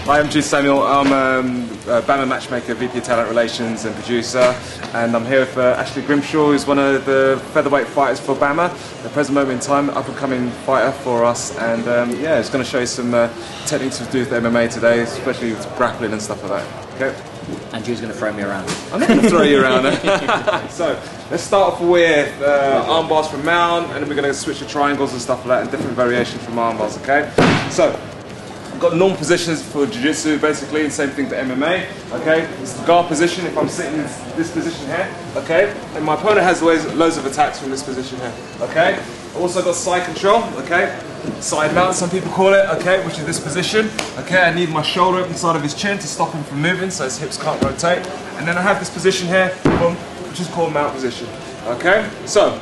Hi, I'm Jude Samuel. I'm BAMMA matchmaker, VP of Talent Relations and producer, and I'm here with Ashley Grimshaw, who's one of the featherweight fighters for BAMMA. At the present moment in time, up-and-coming fighter for us, and yeah, it's going to show you some techniques to do with MMA today, especially with grappling and stuff like that. Okay. And Jude's going to throw me around. I'm not going to throw you around. So let's start off with arm bars from mount, and then we're going to switch to triangles and stuff like that, and different variations from arm bars. Okay. So I've got normal positions for jiu-jitsu, basically, and same thing for MMA. Okay, it's the guard position. If I'm sitting in this position here, okay, and my opponent has loads of attacks from this position here. Okay. I've also got side control. Okay. Side mount, some people call it, okay, which is this position. Okay, I need my shoulder up inside of his chin to stop him from moving, so his hips can't rotate. And then I have this position here, boom, which is called mount position. Okay, so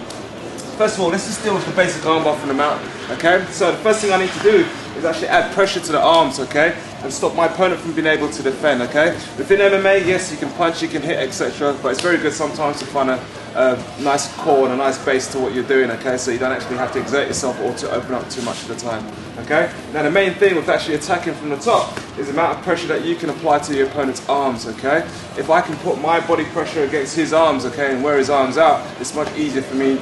first of all, let's just deal with the basic armbar from the mount. Okay, so the first thing I need to do is actually add pressure to the arms, okay, and stop my opponent from being able to defend. Okay, within MMA, yes, you can punch, you can hit, etc., but it's very good sometimes to find a nice core and a nice base to what you're doing, okay, so you don't actually have to exert yourself or to open up too much of the time, okay. Now the main thing with actually attacking from the top is the amount of pressure that you can apply to your opponent's arms, okay. If I can put my body pressure against his arms, okay, and wear his arms out, it's much easier for me,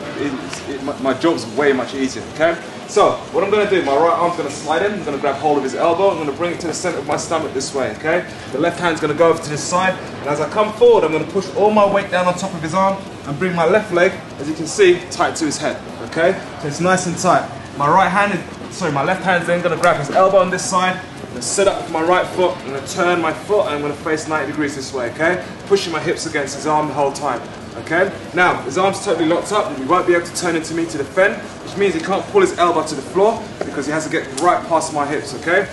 my job's way much easier, okay. So what I'm going to do, my right arm's going to slide in, I'm going to grab hold of his elbow, I'm going to bring it to the center of my stomach this way, okay. The left hand's going to go over to this side, and as I come forward, I'm going to push all my weight down on top of his arm, and bring my left leg, as you can see, tight to his head, okay? So it's nice and tight. My left hand is then going to grab his elbow on this side, I'm going to sit up with my right foot, I'm going to turn my foot, and I'm going to face 90 degrees this way, okay? Pushing my hips against his arm the whole time, okay? Now, his arm's totally locked up, and he won't be able to turn into me to defend, which means he can't pull his elbow to the floor, because he has to get right past my hips, okay?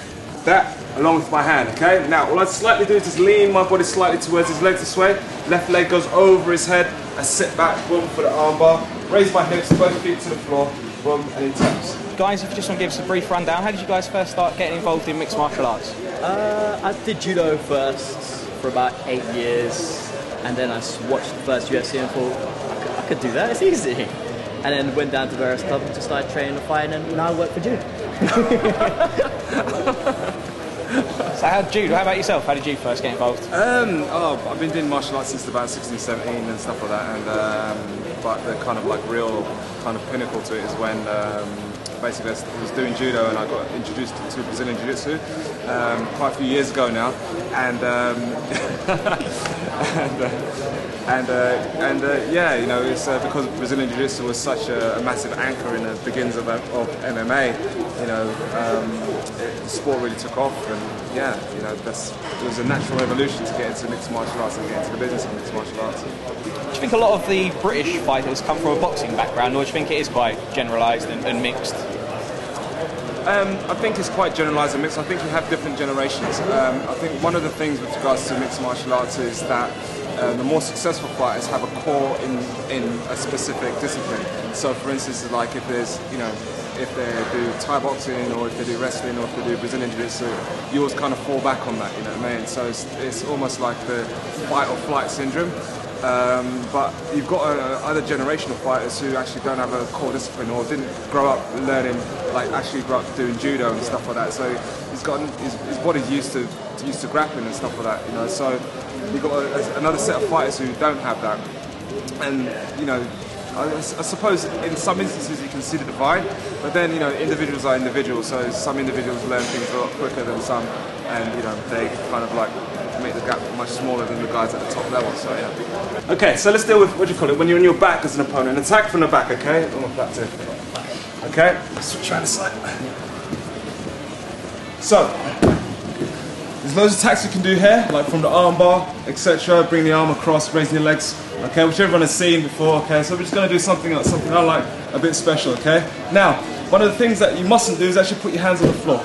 That, along with my hand, okay? Now, all I slightly do is just lean my body slightly towards his legs this way, left leg goes over his head, I sit back, boom, for the armbar, raise my hips, both feet to the floor, boom, and he taps. Guys, if you just want to give us a brief rundown, how did you guys first start getting involved in mixed martial arts? I did judo first for about 8 years, and then I watched the first UFC and thought, I could do that, it's easy. And then went down to various clubs and just started training and fighting, and now I work for Jude. So Jude, how about yourself? How did you first get involved? I've been doing martial arts since about 16, 17 and stuff like that, and but the kind of like real kind of pinnacle to it is when basically I was doing judo and I got introduced to Brazilian jiu-jitsu quite a few years ago now, and yeah, you know, it's because Brazilian jiu-jitsu was such a massive anchor in the beginnings of MMA, you know, the sport really took off, and yeah, you know, it was a natural evolution to get into mixed martial arts and get into the business of mixed martial arts. Do you think a lot of the British fighters come from a boxing background, or do you think it is quite generalised and mixed? I think it's quite generalised and mixed. I think you have different generations. I think one of the things with regards to mixed martial arts is that the more successful fighters have a core in a specific discipline. So for instance, like if there's, you know, if they do Thai boxing or if they do wrestling or if they do Brazilian jiu-jitsu, you always kind of fall back on that, you know what I mean? So it's almost like the fight or flight syndrome. But you've got other generation of fighters who actually don't have a core discipline or didn't grow up learning, like actually grow up doing judo and stuff like that. So he's got his body's used to grappling and stuff like that, you know. So you've got another set of fighters who don't have that, and you know, I suppose in some instances you can see the divide, but then, you know, individuals are individuals, so some individuals learn things a lot quicker than some, and you know, they kind of like make the gap much smaller than the guys at the top level, so yeah. Okay, so let's deal with, what do you call it, when you're on your back as an opponent, attack from the back, okay? Omoplata. Okay, let's switch around the side. So, there's loads of attacks you can do here, like from the arm bar, etc. Bring the arm across, raising your legs, okay, which everyone has seen before, okay? So we're just going to do something else, something I like a bit special, okay? Now, one of the things that you mustn't do is actually put your hands on the floor.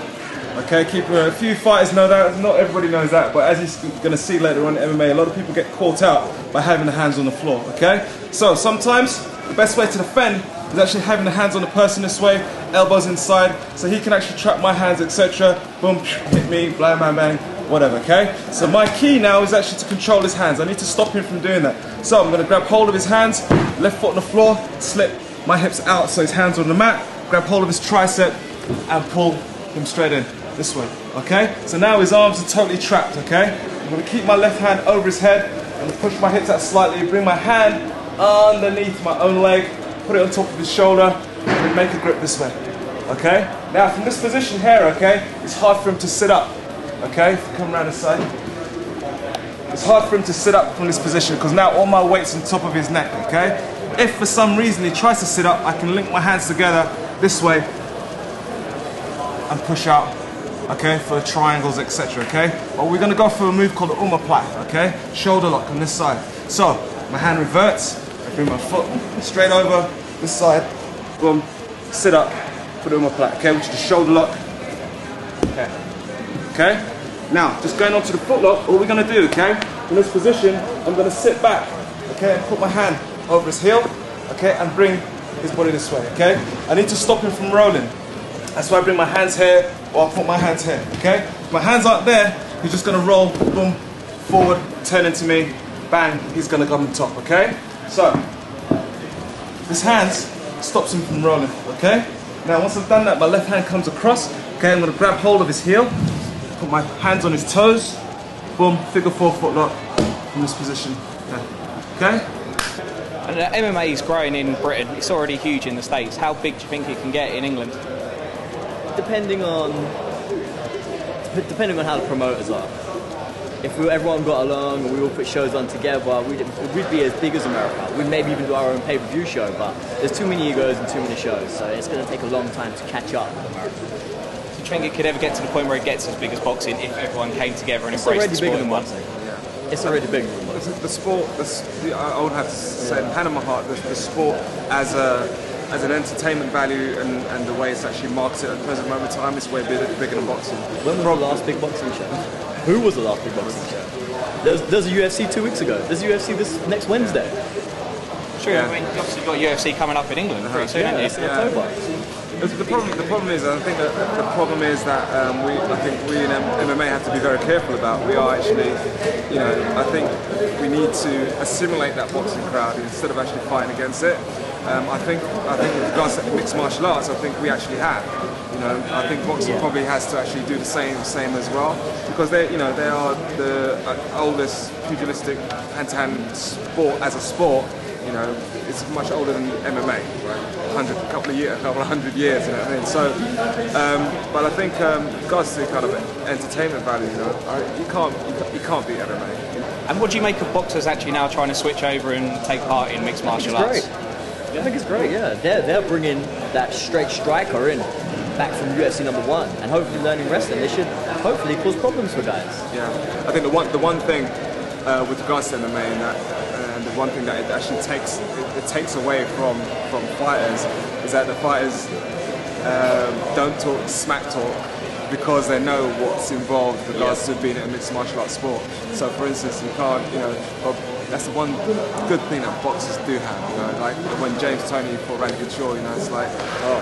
Okay, a few fighters know that, not everybody knows that, but as you're going to see later on in MMA, a lot of people get caught out by having the hands on the floor, okay? So sometimes the best way to defend is actually having the hands on the person this way, elbows inside, so he can actually trap my hands, etc. Boom, hit me, bang, bang, bang, whatever, okay? So my key now is actually to control his hands. I need to stop him from doing that. So I'm going to grab hold of his hands, left foot on the floor, slip my hips out so his hands are on the mat, grab hold of his tricep and pull him straight in. this way, okay? So now his arms are totally trapped, okay? I'm gonna keep my left hand over his head and push my hips out slightly, bring my hand underneath my own leg, put it on top of his shoulder, and make a grip this way, okay? Now from this position here, okay, it's hard for him to sit up, okay? If you come around this side. It's hard for him to sit up from this position because now all my weight's on top of his neck, okay? If for some reason he tries to sit up, I can link my hands together this way and push out, okay, for triangles, etc., okay? But we're gonna go for a move called the Omoplata, okay? Shoulder lock on this side. So, my hand reverts, I bring my foot straight over this side, boom, sit up for the Omoplata, okay, which is the shoulder lock, okay? Okay? Now, just going on to the foot lock, all we're gonna do, okay, in this position, I'm gonna sit back, okay, and put my hand over his heel, okay, and bring his body this way, okay? I need to stop him from rolling. That's why I bring my hands here, or I put my hands here, okay? If my hands aren't there, he's just gonna roll, boom, forward, turn into me, bang, he's gonna come on top, okay? So, this hands stops him from rolling, okay? Now, once I've done that, my left hand comes across, okay, I'm gonna grab hold of his heel, put my hands on his toes, boom, figure 4 foot lock from this position, okay? And MMA is growing in Britain. It's already huge in the States. How big do you think it can get in England? Depending on how the promoters are. If everyone got along and we all put shows on together, we'd be as big as America. We'd maybe even do our own pay-per-view show, but there's too many egos and too many shows, so it's going to take a long time to catch up with America. Do you think it could ever get to the point where it gets as big as boxing if everyone came together and embraced the sport? It's already bigger than boxing. It's already bigger than boxing. The sport, I would have to say, in hand on my heart, the sport as an entertainment value and the way it's actually marketed at the present moment in time is way bigger than boxing. When was the last big boxing show? Who was the last big boxing show? There's a UFC 2 weeks ago. There's a UFC this next Wednesday. Sure, I mean, obviously you've got UFC coming up in England pretty soon, haven't you? It's in October. The problem is, I think that the problem is that I think we in MMA have to be very careful about. We are actually, you know, I think we need to assimilate that boxing crowd instead of actually fighting against it. I think with regards to mixed martial arts, I think we actually have. You know, I think boxing probably has to actually do the same as well, because they are the oldest pugilistic hand-to-hand sport as a sport. You know, it's much older than MMA, right? A couple of hundred years, you know what I mean? So, but I think with regards to the kind of entertainment value, you know, you can't beat MMA. And what do you make of boxers actually now trying to switch over and take part in mixed martial arts? I think it's great, yeah. They're bringing that straight striker in, back from UFC #1, and hopefully learning wrestling. They should hopefully cause problems for guys. Yeah, I think the one thing with regards to MMA and the one thing that it actually takes away from fighters is that the fighters don't talk smack talk because they know what's involved with regards to being a mixed martial arts sport. So, for instance, you can't, you know, that's the one good thing that boxers do have, you know, like when James Toney fought Randy Shaw, you know, it's like,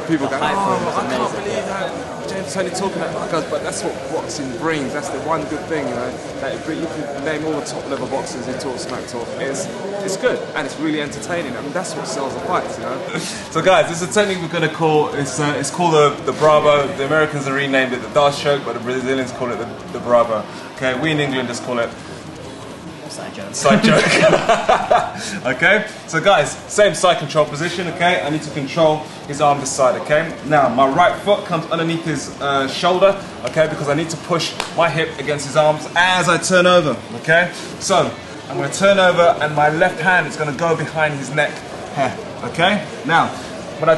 people go, I can't believe that James Toney talking about that, but that's what boxing brings. That's the one good thing, you know, that you can name all the top level boxers who talk smack talk. It's good and it's really entertaining. I mean, that's what sells the fights, you know. So guys, this is a technique we're going to call, it's called the Brabo. The Americans have renamed it the Darce choke, but the Brazilians call it the Brabo. Okay, we in England just call it Side joke. Side joke. Okay, so guys, same side control position, okay? I need to control his arm this side, okay? Now, my right foot comes underneath his shoulder, okay? Because I need to push my hip against his arms as I turn over, okay? So, I'm gonna turn over and my left hand is gonna go behind his neck here, okay? Now, when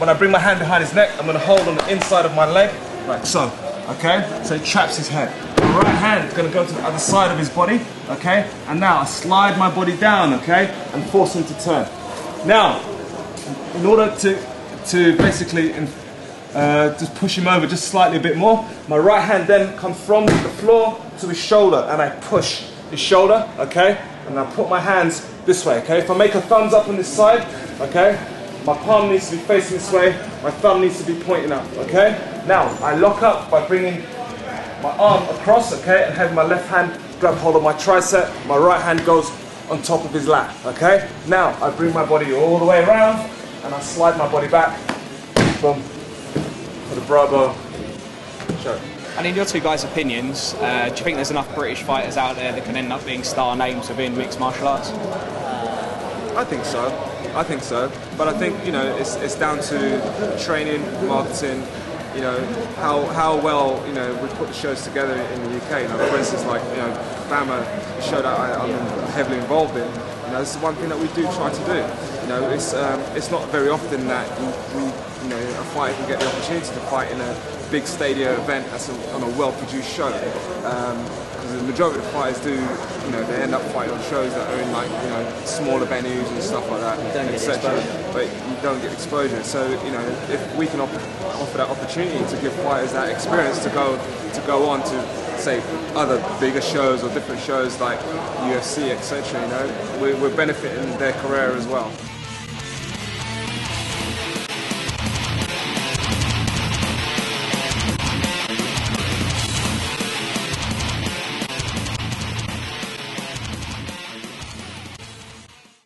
I bring my hand behind his neck, I'm gonna hold on the inside of my leg, like so, okay? So it traps his head. My right hand is going to go to the other side of his body, okay? And now I slide my body down, okay? And force him to turn. Now, in order to basically just push him over just slightly a bit more, my right hand then comes from the floor to his shoulder and I push his shoulder, okay? And I put my hands this way, okay? If I make a thumbs up on this side, okay? My palm needs to be facing this way, my thumb needs to be pointing up, okay? Now, I lock up by bringing my arm across, okay, and having my left hand grab hold of my tricep, my right hand goes on top of his lap, okay? Now, I bring my body all the way around, and I slide my body back, boom, for the Brabo show. And in your two guys' opinions, do you think there's enough British fighters out there that can end up being star names within mixed martial arts? I think so. I think so. But I think, you know, it's down to training, marketing, you know, how well, you know, we put the shows together in the UK. You know, for instance, like, you know, BAMMA, the show that I'm heavily involved in, you know, this is one thing that we do try to do. You know, it's not very often that you know, a fighter can get the opportunity to fight in a big stadium event that's on a well-produced show. Because the majority of the fighters do, you know, they end up fighting on shows that are in, like, you know, smaller venues and stuff like that, etc. But you don't get exposure. So, you know, if we can offer that opportunity to give fighters that experience to go on to, say, other bigger shows or different shows like UFC, etc., you know, we're benefiting their career as well.